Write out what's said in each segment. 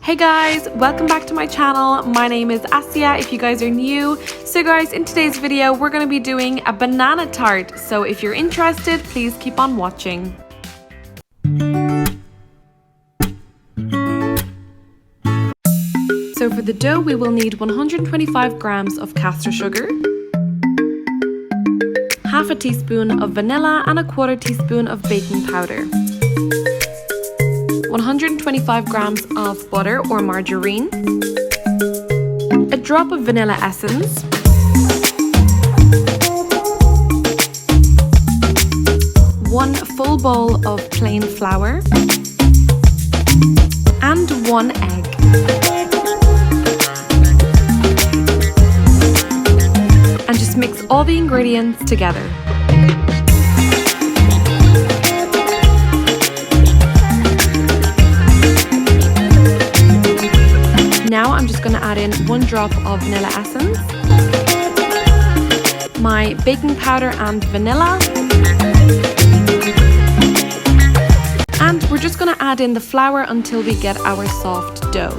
Hey guys, welcome back to my channel. My name is Assya if you guys are new. So guys, in today's video we're going to be doing a banana tart. So if you're interested, please keep on watching. So for the dough we will need 125 grams of caster sugar, half a teaspoon of vanilla and a quarter teaspoon of baking powder, 125 grams of butter or margarine, a drop of vanilla essence, one full bowl of plain flour, and one egg. And just mix all the ingredients together. Now I'm just going to add in 1 drop of vanilla essence, my baking powder and vanilla, and we're just going to add in the flour until we get our soft dough.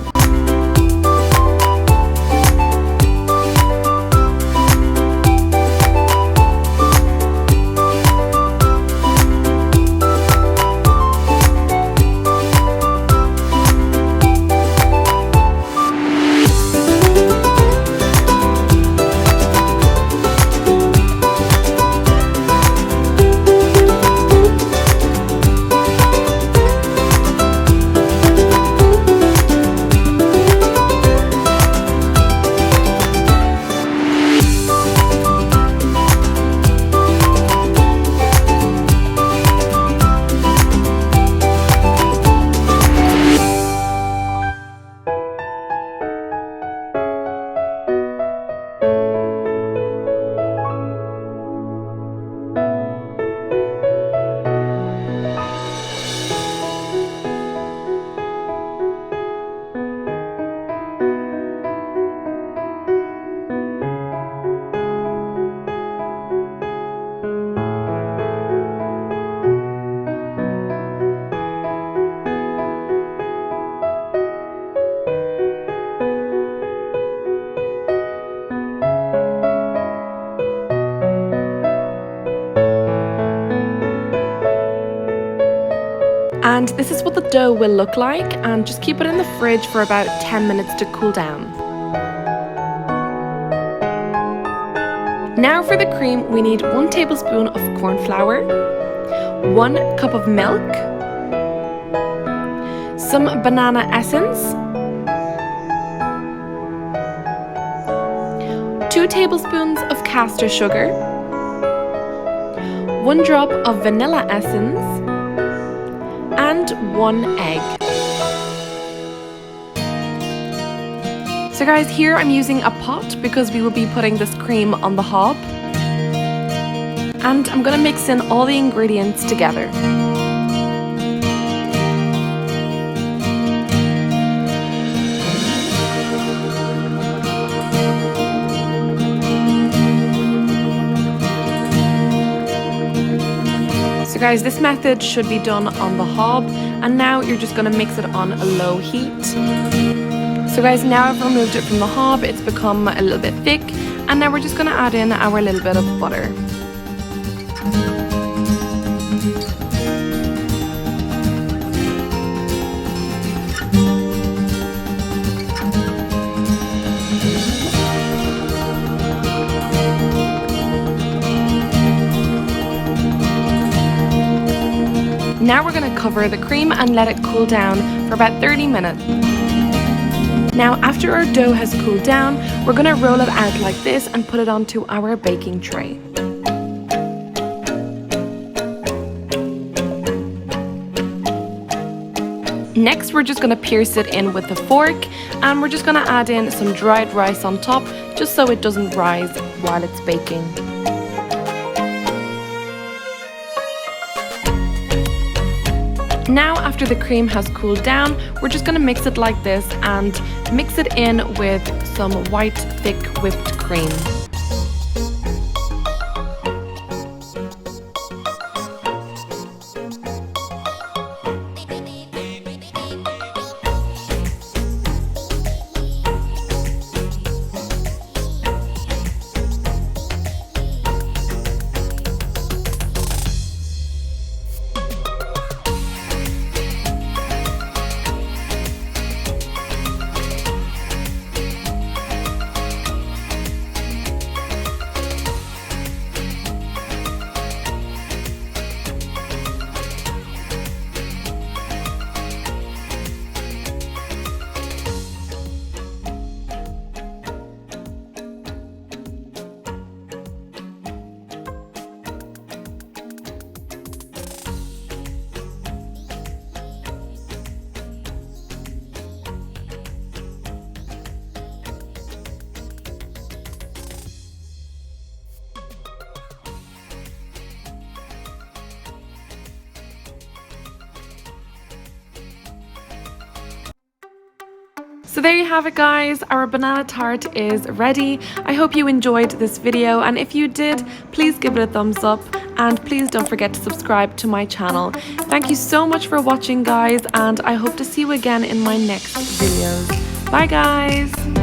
And this is what the dough will look like, and just keep it in the fridge for about 10 minutes to cool down. Now for the cream, we need 1 tablespoon of corn flour, 1 cup of milk, some banana essence, 2 tablespoons of caster sugar, 1 drop of vanilla essence, and 1 egg. So guys, here I'm using a pot because we will be putting this cream on the hob. And I'm going to mix in all the ingredients together. So guys, this method should be done on the hob, and now you're just going to mix it on a low heat. So guys, now I've removed it from the hob, it's become a little bit thick, and now we're just going to add in our little bit of butter. Now we're going to cover the cream and let it cool down for about 30 minutes. Now after our dough has cooled down, we're going to roll it out like this and put it onto our baking tray. Next we're just going to pierce it in with a fork, and we're just going to add in some dried rice on top just so it doesn't rise while it's baking. Now after the cream has cooled down, we're just going to mix it like this and mix it in with some white thick whipped cream. So there you have it guys, our banana tart is ready. I hope you enjoyed this video, and if you did, please give it a thumbs up and please don't forget to subscribe to my channel. Thank you so much for watching guys, and I hope to see you again in my next videos. Bye guys!